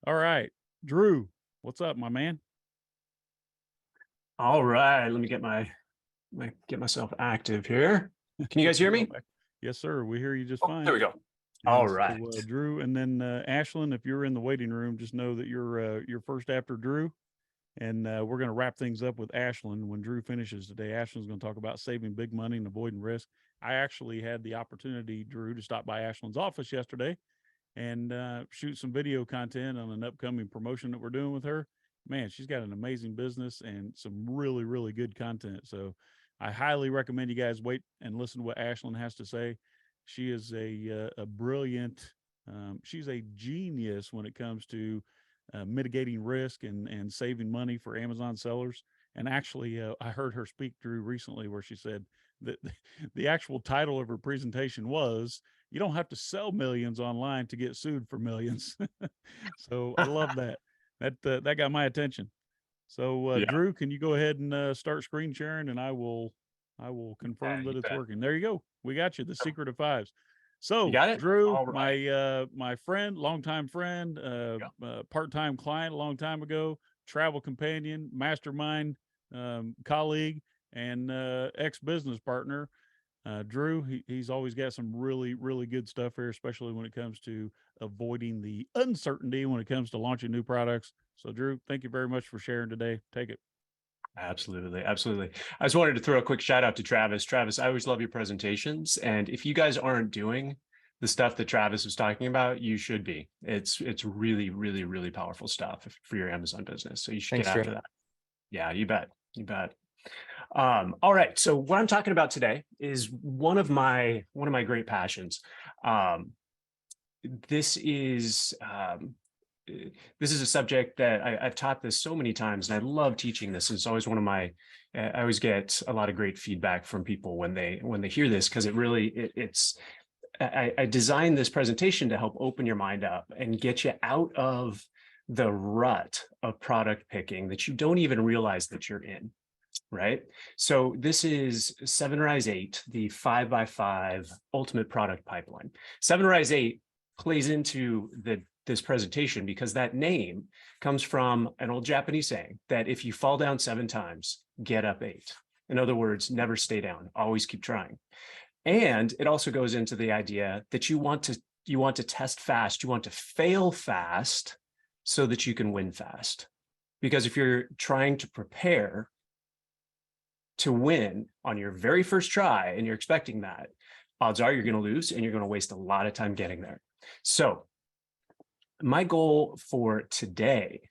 All right, Drew, what's up, my man? All right, let me get myself active here. Can you There guys we hear go. me? Yes, sir. We hear you just Oh, there fine. we go. All And right. so, Drew, and then Ashlyn, if you're in the waiting room, just know that you're first after Drew, and we're going to wrap things up with Ashlyn when Drew finishes today. Ashlyn's going to talk about saving big money and avoiding risk. I actually had the opportunity, Drew, to stop by Ashlyn's office yesterday and shoot some video content on an upcoming promotion that we're doing with her. Man, she's got an amazing business and some really, really good content. So I highly recommend you guys wait and listen to what Ashlyn has to say. She is a brilliant, she's a genius when it comes to mitigating risk and saving money for Amazon sellers. And actually, I heard her speak, Drew, recently where she said that the actual title of her presentation was you don't have to sell millions online to get sued for millions. So I love that. That got my attention. So Yeah, Drew, can you go ahead and start screen sharing, and I will yeah, confirm you that it's bet. working. There you go. We got you. The secret of fives. You So got it? Drew, All right. my friend, longtime friend, Yeah. part-time client a long time ago, travel companion, mastermind, colleague, and ex-business partner. Drew, he's always got some really, really good stuff here, especially when it comes to avoiding the uncertainty when it comes to launching new products. So, Drew, thank you very much for sharing today. Take it. Absolutely. Absolutely. I just wanted to throw a quick shout out to Travis. Travis, I always love your presentations. And if you guys aren't doing the stuff that Travis was talking about, you should be. It's really, really, really powerful stuff for your Amazon business. So you should get Thanks, Drew. after that. Yeah, you bet. You bet. All right. So what I'm talking about today is one of my great passions. Um, this is this is a subject that I've taught this so many times, and I love teaching this. It's always one of my. I always get a lot of great feedback from people when they hear this because it really it's. I designed this presentation to help open your mind up and get you out of the rut of product picking that you don't even realize that you're in. Right. So this is 7Rise 8, the 5x5 ultimate product pipeline. 7Rise 8 plays into this presentation because that name comes from an old Japanese saying that if you fall down 7 times, get up 8. In other words, never stay down, always keep trying. And it also goes into the idea that you want to test fast, you want to fail fast so that you can win fast. Because if you're trying to prepare to win on your very first try and you're expecting that, odds are you're going to lose and you're going to waste a lot of time getting there. So my goal for today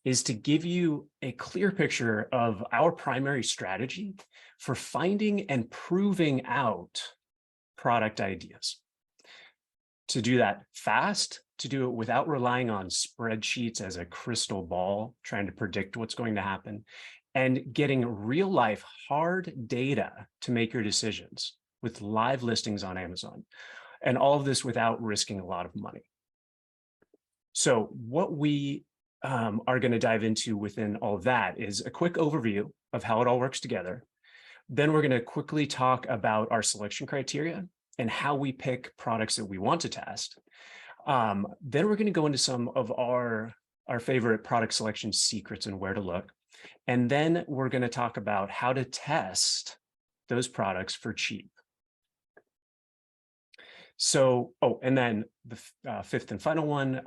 is to give you a clear picture of our primary strategy for finding and proving out product ideas. To do that fast, to do it without relying on spreadsheets as a crystal ball, trying to predict what's going to happen, and getting real life hard data to make your decisions with live listings on Amazon. And all of this without risking a lot of money. So what we are going to dive into within all of that is a quick overview of how it all works together. Then we're going to quickly talk about our selection criteria and how we pick products that we want to test. Then we're going to go into some of our favorite product selection secrets and where to look. And then we're going to talk about how to test those products for cheap. So, and then the fifth and final one,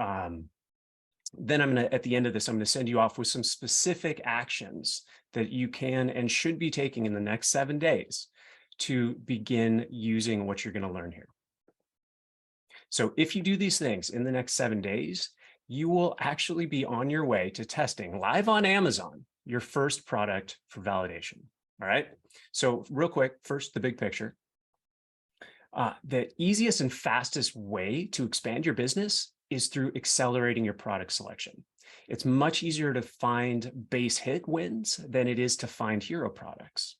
then at the end of this, I'm going to send you off with some specific actions that you can and should be taking in the next 7 days to begin using what you're going to learn here. So if you do these things in the next 7 days, you will actually be on your way to testing live on Amazon your first product for validation. All right. So real quick, first, the big picture. The easiest and fastest way to expand your business is through accelerating your product selection. It's much easier to find base hit wins than it is to find hero products.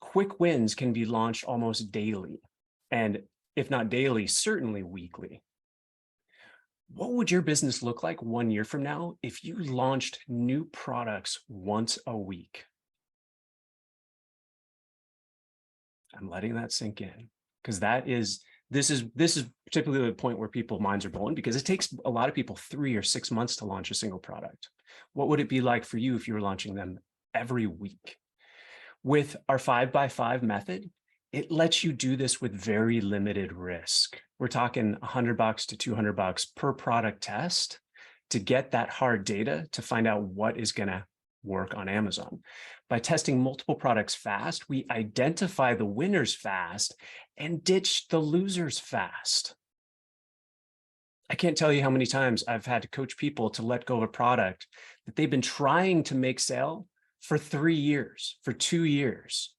Quick wins can be launched almost daily, and if not daily, certainly weekly. What would your business look like 1 year from now if you launched new products once a week? I'm letting that sink in because that is This is typically the point where people's minds are blown, because it takes a lot of people 3 or 6 months to launch a single product. What would it be like for you if you were launching them every week? With our 5x5 method, it lets you do this with very limited risk. We're talking $100 to $200 per product test to get that hard data to find out what is going to work on Amazon. By testing multiple products fast, we identify the winners fast and ditch the losers fast. I can't tell you how many times I've had to coach people to let go of a product that they've been trying to make sell for 3 years, for 2 years,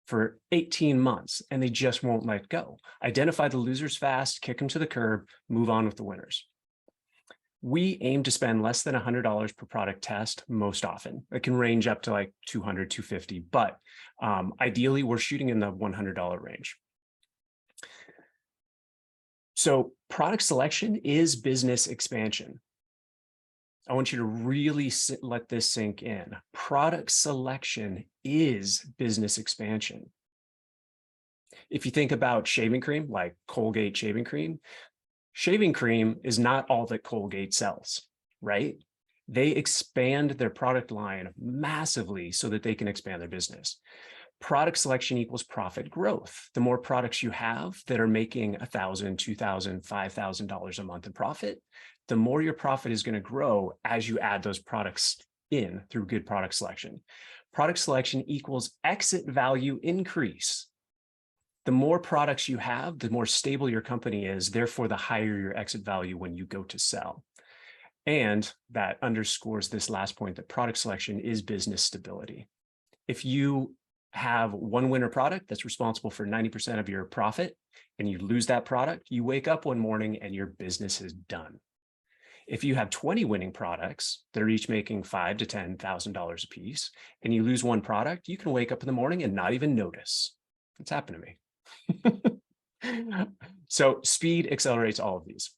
for 18 months, and they just won't let go. Identify the losers fast, kick them to the curb, move on with the winners. We aim to spend less than $100 per product test most often. It can range up to like $200, $250, but ideally we're shooting in the $100 range. So product selection is business expansion. I want you to really let this sink in. Product selection is business expansion. If you think about shaving cream, like Colgate shaving cream is not all that Colgate sells, right? They expand their product line massively so that they can expand their business. Product selection equals profit growth. The more products you have that are making $1,000, $2,000, $5,000 a month in profit, the more your profit is going to grow as you add those products in through good product selection. Product selection equals exit value increase. The more products you have, the more stable your company is, therefore the higher your exit value when you go to sell. And that underscores this last point, that product selection is business stability. If you have one winner product that's responsible for 90% of your profit and you lose that product, you wake up one morning and your business is done. If you have 20 winning products that are each making $5,000 to $10,000 a piece, and you lose one product, you can wake up in the morning and not even notice. It's happened to me. So speed accelerates all of these,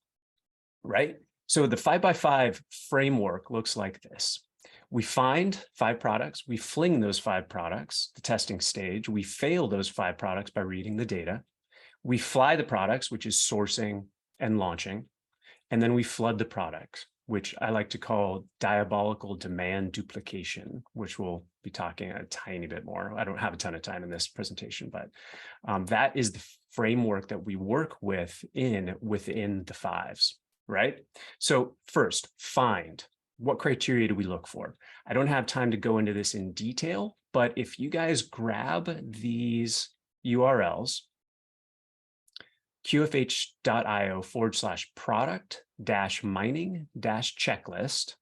right? So the 5x5 framework looks like this. We find 5 products, we fling those 5 products, the testing stage, we fail those 5 products by reading the data. We fly the products, which is sourcing and launching. And then we flood the product, which I like to call diabolical demand duplication, which we'll be talking a tiny bit more. I don't have a ton of time in this presentation, but that is the framework that we work within the 5s, right? So first, find. What criteria do we look for? I don't have time to go into this in detail, but if you guys grab these URLs, qfh.io/product-mining-checklist,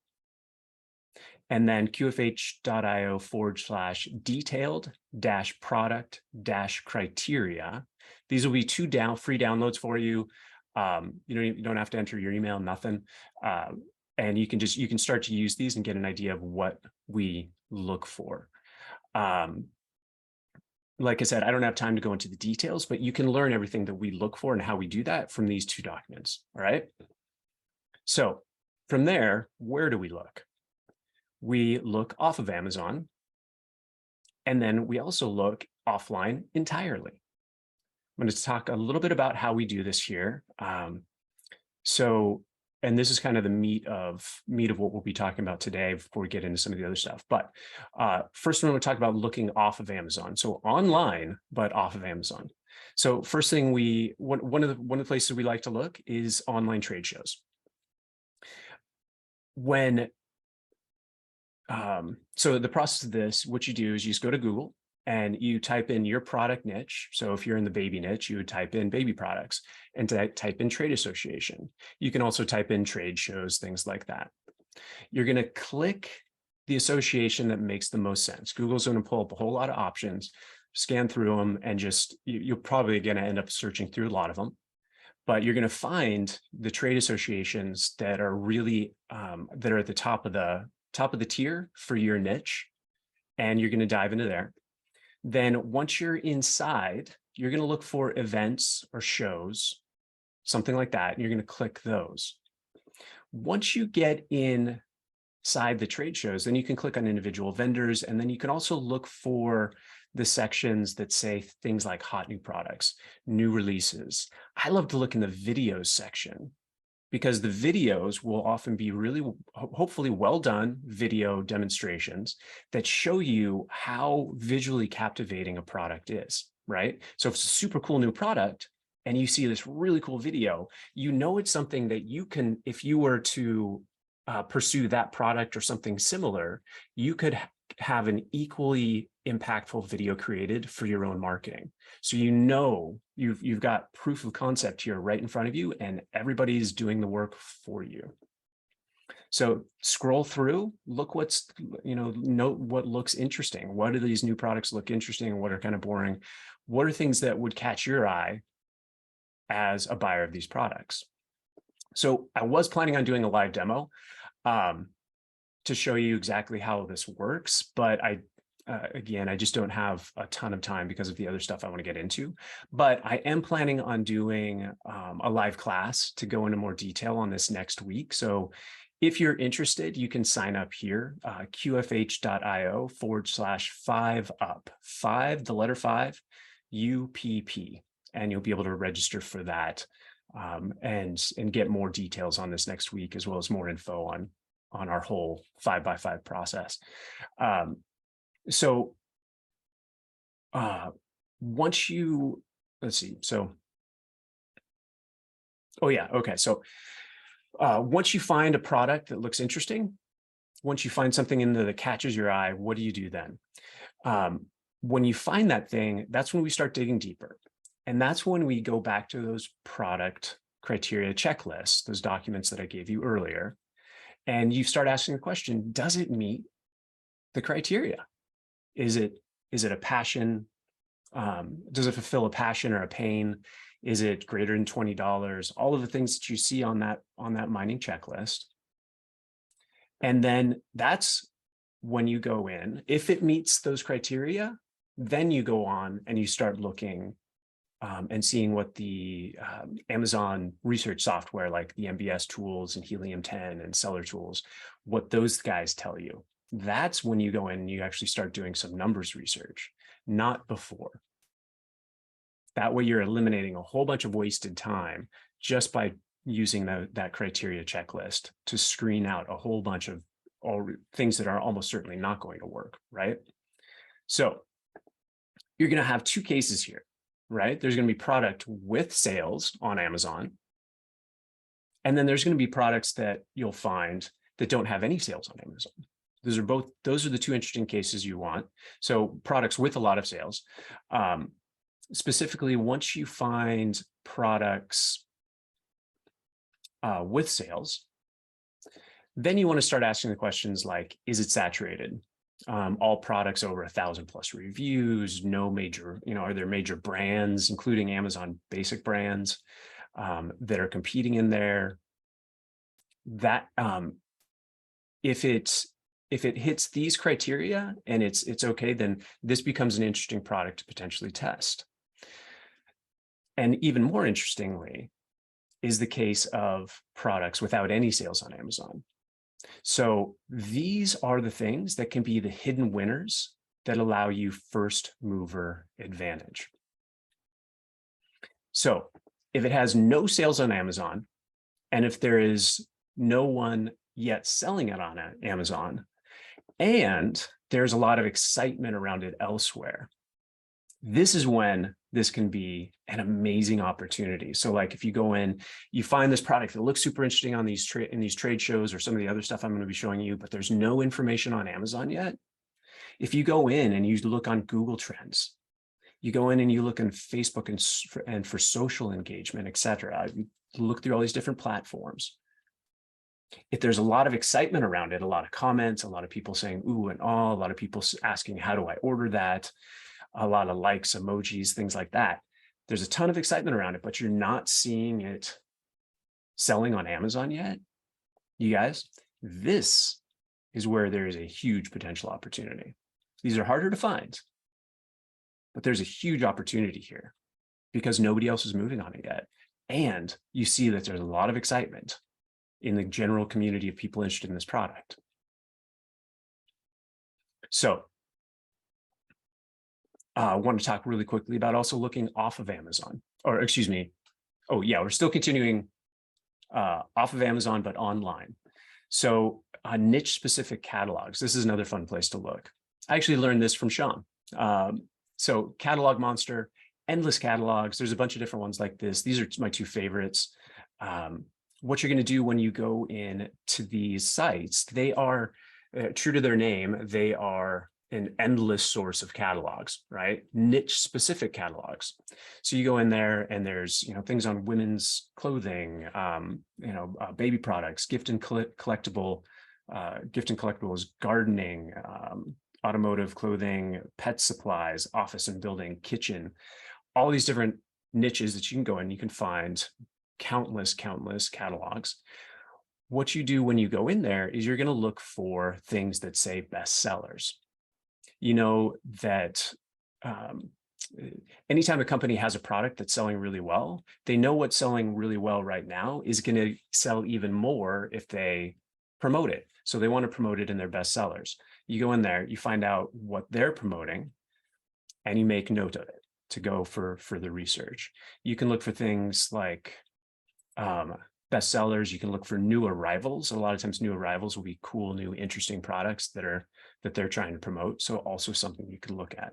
and then qfh.io/detailed-product-criteria. These will be 2 free downloads for you. You don't have to enter your email, nothing. And you can start to use these and get an idea of what we look for. Like I said, I don't have time to go into the details, but you can learn everything that we look for and how we do that from these 2 documents, all right? So from there, where do we look? We look off of Amazon, and then we also look offline entirely. I'm going to talk a little bit about how we do this here. And this is kind of the meat of what we'll be talking about today before we get into some of the other stuff. But first, we're going to talk about looking off of Amazon. So online, but off of Amazon. So first thing, one of the places we like to look is online trade shows. So the process of this, what you do is you just go to Google and you type in your product niche. So if you're in the baby niche, you would type in baby products and type in trade association. You can also type in trade shows, things like that. You're going to click the association that makes the most sense. Google's going to pull up a whole lot of options, scan through them, and you're probably going to end up searching through a lot of them. But you're going to find the trade associations that are really that are at the top of the tier for your niche, and you're going to dive into there. Then once you're inside, you're going to look for events or shows, something like that, and you're going to click those. Once you get inside the trade shows, then you can click on individual vendors, and then you can also look for the sections that say things like hot new products, new releases. I love to look in the videos section, because the videos will often be really, hopefully well done video demonstrations that show you how visually captivating a product is, right? So if it's a super cool new product and you see this really cool video, you know it's something that you can, if you were to pursue that product or something similar, you could have an equally impactful video created for your own marketing. So you know you've got proof of concept here right in front of you, and everybody's doing the work for you. So scroll through, look what's, note what looks interesting. What do these new products look interesting and what are kind of boring? What are things that would catch your eye as a buyer of these products? So I was planning on doing a live demo to show you exactly how this works, but again, I just don't have a ton of time because of the other stuff I want to get into. But I am planning on doing a live class to go into more detail on this next week. So if you're interested, you can sign up here, qfh.io/5up, 5, the letter 5, UPP, and you'll be able to register for that and get more details on this next week, as well as more info on our whole 5x5 process. So once you, let's see, so, oh yeah, okay. So once you find a product that looks interesting, once you find something in there that catches your eye, what do you do then? When you find that thing, that's when we start digging deeper. And that's when we go back to those product criteria checklists, those documents that I gave you earlier. And you start asking the question, does it meet the criteria? Is it a passion? Does it fulfill a passion or a pain? Is it greater than $20? All of the things that you see on that mining checklist. And then that's when you go in. If it meets those criteria, then you go on and you start looking and seeing what the Amazon research software like the MBS tools and Helium 10 and Seller Tools, what those guys tell you. That's when you go in and you actually start doing some numbers research, not before. That way you're eliminating a whole bunch of wasted time just by using that criteria checklist to screen out a whole bunch of things that are almost certainly not going to work, right? So you're going to have two cases here, right? There's going to be product with sales on Amazon. And then there's going to be products that you'll find that don't have any sales on Amazon. Those are the two interesting cases you want. So products with a lot of sales. Specifically, once you find products with sales, then you want to start asking the questions like, is it saturated? All products over 1,000+ reviews, no major, are there major brands, including Amazon basic brands that are competing in there? That if it hits these criteria and it's okay, then this becomes an interesting product to potentially test. And even more interestingly is the case of products without any sales on Amazon. So these are the things that can be the hidden winners that allow you first mover advantage. So if it has no sales on Amazon, and if there is no one yet selling it on Amazon, and there's a lot of excitement around it elsewhere, this is when this can be an amazing opportunity. So like if you go in, you find this product that looks super interesting on these trade shows or some of the other stuff I'm going to be showing you, but there's no information on Amazon yet. If you go in and you look on Google Trends, you go in and you look on Facebook and for social engagement, etc. You look through all these different platforms. If there's a lot of excitement around it, a lot of comments, a lot of people saying ooh and ah, a lot of people asking, how do I order that? A lot of likes, emojis, things like that. There's a ton of excitement around it, but you're not seeing it selling on Amazon yet. You guys, this is where there is a huge potential opportunity. These are harder to find, but there's a huge opportunity here because nobody else is moving on it yet. And you see that there's a lot of excitement in the general community of people interested in this product. So I want to talk really quickly about also looking off of Amazon, or excuse me. Oh yeah, we're still continuing off of Amazon, but online. So niche specific catalogs. This is another fun place to look. I actually learned this from Sean. So Catalog Monster, endless catalogs. There's a bunch of different ones like this. These are my two favorites. What you're going to do when you go in to these sites, they are true to their name. They are an endless source of catalogs, right? Niche specific catalogs. So you go in there and there's, things on women's clothing, baby products, gift and collectibles, gardening, automotive clothing, pet supplies, office and building, kitchen, all these different niches that you can go in. You can find countless catalogs. What you do when you go in there is you're going to look for things that say bestsellers. You know that anytime a company has a product that's selling really well, they know what's selling really well right now is going to sell even more if they promote it. So they want to promote it in their bestsellers. You go in there, you find out what they're promoting, and you make note of it to go for further research. You can look for things like bestsellers. You can look for new arrivals. A lot of times new arrivals will be cool, new, interesting products that they're trying to promote. So also something you can look at.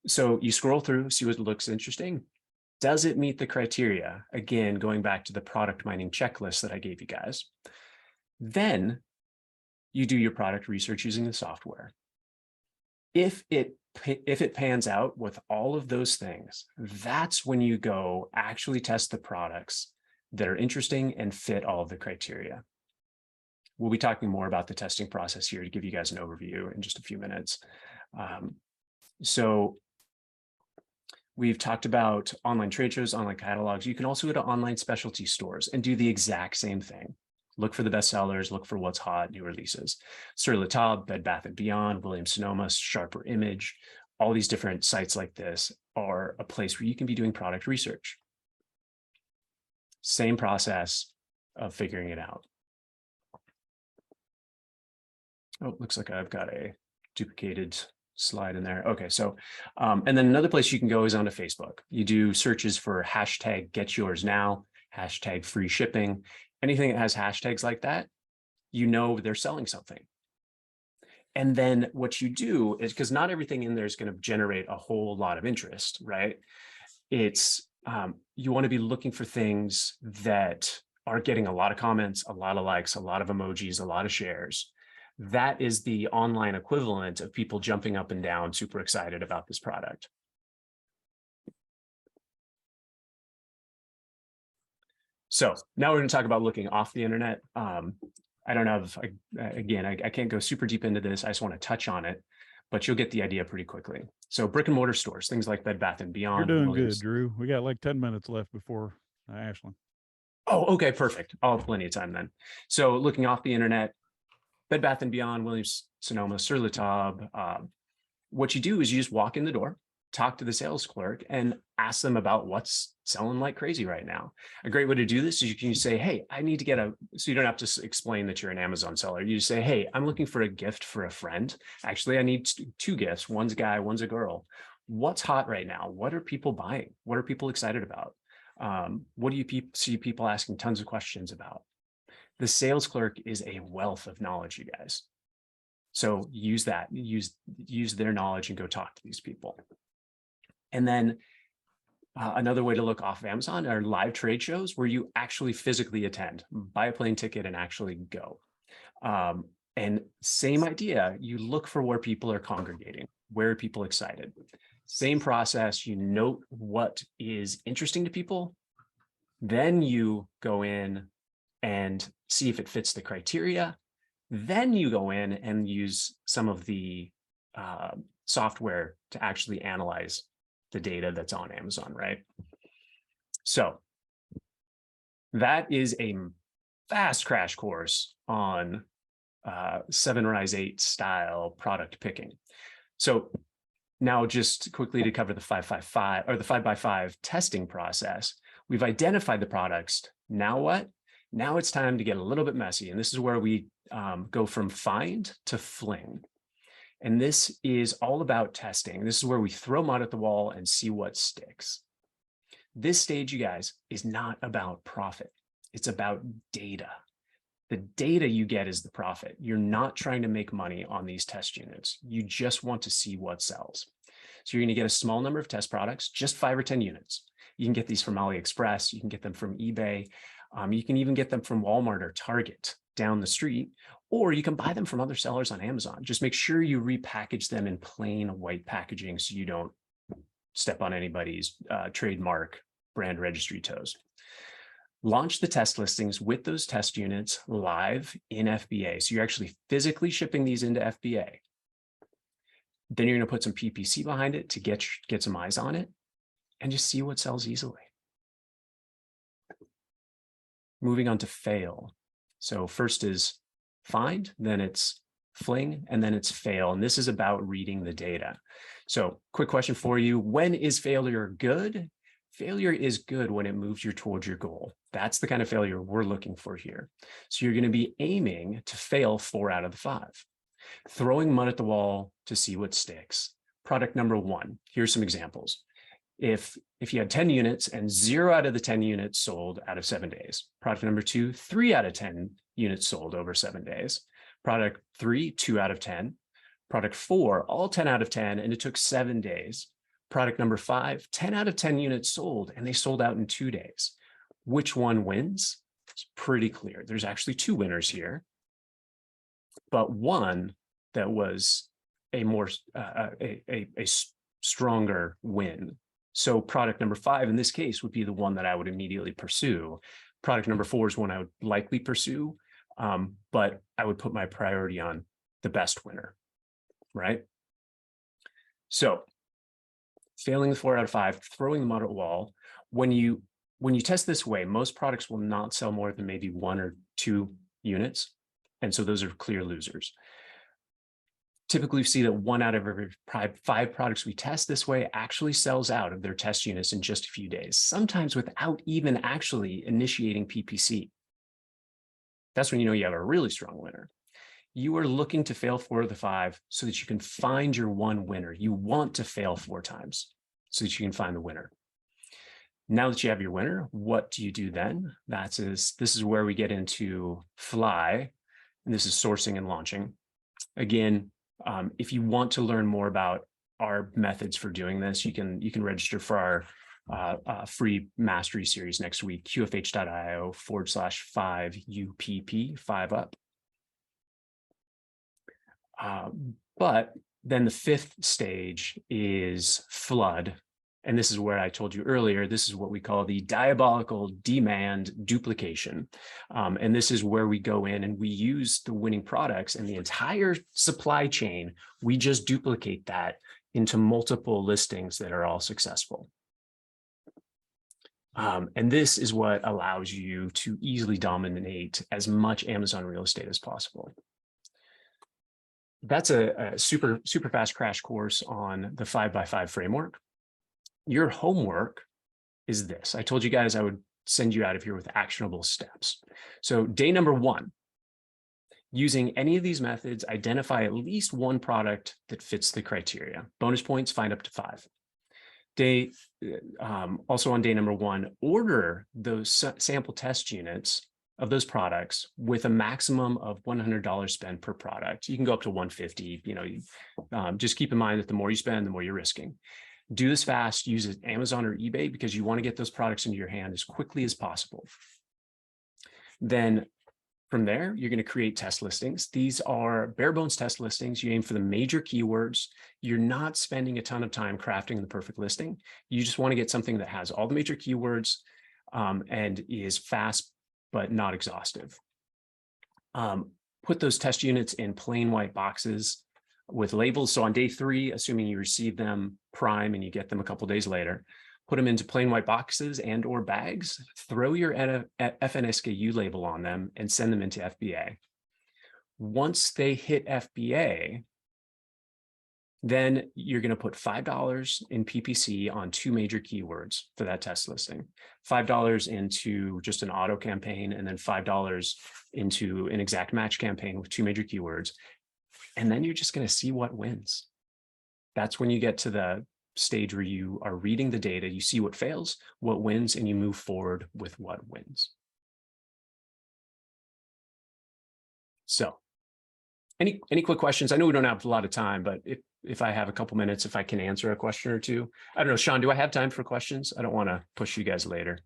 So you scroll through, see what looks interesting. Does it meet the criteria? Again, going back to the product mining checklist that I gave you guys. Then you do your product research using the software. If it pans out with all of those things, that's when you go actually test the products that are interesting and fit all of the criteria. We'll be talking more about the testing process here to give you guys an overview in just a few minutes. So we've talked about online trade shows, online catalogs. You can also go to online specialty stores and do the exact same thing. Look for the bestsellers, look for what's hot, new releases. Sur La Table, Bed Bath & Beyond, Williams-Sonoma, Sharper Image, all these different sites like this are a place where you can be doing product research. Same process of figuring it out. Oh, looks like I've got a duplicated slide in there. Okay, so, and then another place you can go is onto Facebook. You do searches for hashtag get yours now, hashtag free shipping, anything that has hashtags like that, they're selling something. And then what you do is, because not everything in there is going to generate a whole lot of interest, right? It's, you want to be looking for things that are getting a lot of comments, a lot of likes, a lot of emojis, a lot of shares. That is the online equivalent of people jumping up and down, super excited about this product. So now we're going to talk about looking off the internet. I don't have, again, I can't go super deep into this. I just want to touch on it, but you'll get the idea pretty quickly. So brick and mortar stores, things like Bed Bath & Beyond. You're doing good, Drew. We got like 10 minutes left before Ashlyn. Oh, okay, perfect. I'll have plenty of time then. So looking off the internet, Bed Bath & Beyond, Williams-Sonoma, Sur La Table. What you do is you just walk in the door, talk to the sales clerk, and ask them about what's selling like crazy right now. A great way to do this is you can say, hey, I need to get so you don't have to explain that you're an Amazon seller. You just say, hey, I'm looking for a gift for a friend. Actually, I need two gifts. One's a guy, one's a girl. What's hot right now? What are people buying? What are people excited about? What do you see people asking tons of questions about? The sales clerk is a wealth of knowledge, you guys. So use that, use their knowledge and go talk to these people. And then another way to look off of Amazon are live trade shows where you actually physically attend, buy a plane ticket and actually go. And same idea, you look for where people are congregating, where are people excited. Same process, you note what is interesting to people, then you go in and see if it fits the criteria. Then you go in and use some of the software to actually analyze the data that's on Amazon, right? So that is a fast crash course on 7 Rise 8 style product picking. So now just quickly to cover the 5-5-5 or the 5x5 testing process, we've identified the products. Now what? Now it's time to get a little bit messy. And this is where we go from find to fling. And this is all about testing. This is where we throw mud at the wall and see what sticks. This stage, you guys, is not about profit. It's about data. The data you get is the profit. You're not trying to make money on these test units. You just want to see what sells. So you're going to get a small number of test products, just 5 or 10 units. You can get these from AliExpress. You can get them from eBay. You can even get them from Walmart or Target down the street, or you can buy them from other sellers on Amazon. Just make sure you repackage them in plain white packaging so you don't step on anybody's trademark brand registry toes. Launch the test listings with those test units live in FBA. So you're actually physically shipping these into FBA. Then you're going to put some PPC behind it to get some eyes on it and just see what sells easily. Moving on to fail. So first is find, then it's fling, and then it's fail. And this is about reading the data. So quick question for you. When is failure good? Failure is good when it moves you towards your goal. That's the kind of failure we're looking for here. So you're going to be aiming to fail 4 out of the 5. Throwing mud at the wall to see what sticks. Product number 1. Here's some examples. If you had 10 units and 0 out of the 10 units sold out of 7 days. Product number 2, 3 out of 10 units sold over 7 days. Product 3, 2 out of 10. Product 4, all 10 out of 10, and it took 7 days. Product number 5, 10 out of 10 units sold, and they sold out in 2 days. Which one wins? It's pretty clear. There's actually 2 winners here, but one that was a more stronger win. So product number 5 in this case would be the one that I would immediately pursue. Product number 4 is one I would likely pursue, but I would put my priority on the best winner, right? So failing the 4 out of 5, throwing the mud at the wall. When you test this way, most products will not sell more than maybe 1 or 2 units. And so those are clear losers. Typically, we see that 1 out of every 5 products we test this way actually sells out of their test units in just a few days, sometimes without even actually initiating PPC. That's when you know you have a really strong winner. You are looking to fail 4 of the 5 so that you can find your one winner. You want to fail 4 times so that you can find the winner. Now that you have your winner, what do you do then? This is where we get into fly, and this is sourcing and launching. Again, if you want to learn more about our methods for doing this, you can register for our free mastery series next week, qfh.io/5UPP, 5 up. But then the 5th stage is flood. And this is where I told you earlier, this is what we call the diabolical demand duplication. And this is where we go in and we use the winning products and the entire supply chain. We just duplicate that into multiple listings that are all successful. And this is what allows you to easily dominate as much Amazon real estate as possible. That's a super fast crash course on the 5x5 framework. Your homework is this. I told you guys I would send you out of here with actionable steps. So day number 1, using any of these methods, identify at least 1 product that fits the criteria. Bonus points, find up to 5. Also on day number 1, order those sample test units of those products with a maximum of $100 spent per product. You can go up to $150. Just keep in mind that the more you spend, the more you're risking. Do this fast, use Amazon or eBay because you want to get those products into your hand as quickly as possible. Then from there, you're going to create test listings. These are bare bones test listings. You aim for the major keywords. You're not spending a ton of time crafting the perfect listing. You just want to get something that has all the major keywords and is fast, but not exhaustive. Put those test units in plain white boxes with labels. So on day 3, assuming you receive them prime and you get them a couple days later, put them into plain white boxes and or bags, throw your FNSKU label on them and send them into FBA. Once they hit FBA, then you're going to put $5 in PPC on 2 major keywords for that test listing, $5 into just an auto campaign, and then $5 into an exact match campaign with 2 major keywords. And then you're just going to see what wins. That's when you get to the stage where you are reading the data, you see what fails, what wins, and you move forward with what wins. So any quick questions? I know we don't have a lot of time, but if I have a couple minutes, if I can answer a question or two. I don't know, Sean, do I have time for questions? I don't want to push you guys later.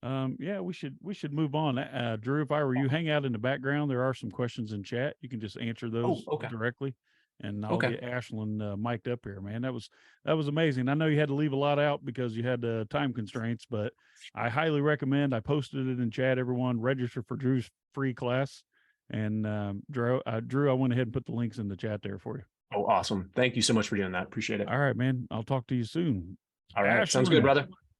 Yeah, we should move on. Drew, if I were you, hang out in the background. There are some questions in chat. You can just answer those okay. directly, and I'll Okay. get Ashlyn mic'd up here, man. That was amazing. I know you had to leave a lot out because you had time constraints, but I highly recommend. I posted it in chat. Everyone register for Drew's free class, and Drew, I went ahead and put the links in the chat there for you. Oh, awesome. Thank you so much for doing that. Appreciate it. All right, man. I'll talk to you soon. All right. Sounds good, brother.